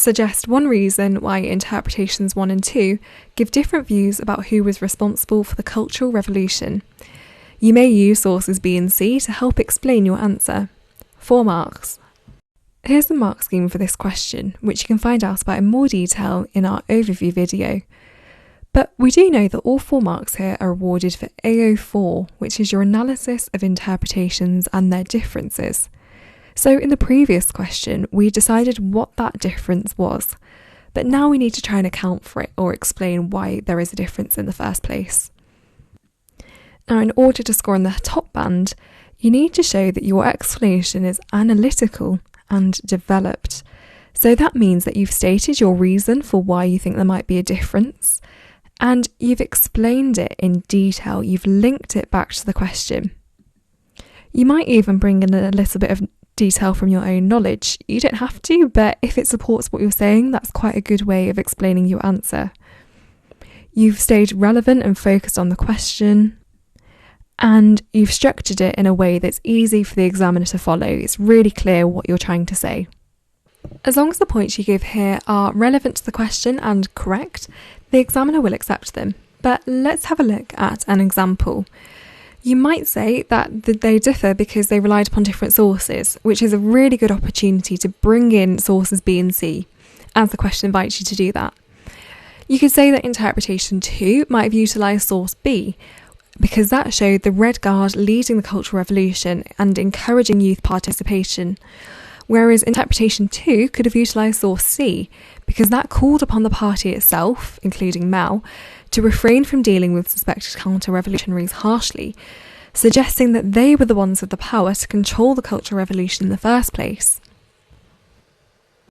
suggest one reason why interpretations 1 and 2 give different views about who was responsible for the Cultural Revolution. You may use sources B and C to help explain your answer. 4 marks. Here's the mark scheme for this question, which you can find out about in more detail in our overview video. But we do know that all 4 marks here are awarded for AO4, which is your analysis of interpretations and their differences. So in the previous question, we decided what that difference was, but now we need to try and account for it or explain why there is a difference in the first place. Now, in order to score in the top band, you need to show that your explanation is analytical and developed. So that means that you've stated your reason for why you think there might be a difference, and you've explained it in detail. You've linked it back to the question. You might even bring in a little bit of detail from your own knowledge. You don't have to, but if it supports what you're saying, that's quite a good way of explaining your answer. You've stayed relevant and focused on the question, and you've structured it in a way that's easy for the examiner to follow. It's really clear what you're trying to say. As long as the points you give here are relevant to the question and correct, the examiner will accept them. But let's have a look at an example. You might say that they differ because they relied upon different sources, which is a really good opportunity to bring in sources B and C, as the question invites you to do that. You could say that interpretation 2 might have utilised source B, because that showed the Red Guard leading the Cultural Revolution and encouraging youth participation, whereas interpretation 2 could have utilised source C, because that called upon the party itself, including Mao, to refrain from dealing with suspected counter-revolutionaries harshly, suggesting that they were the ones with the power to control the Cultural Revolution in the first place.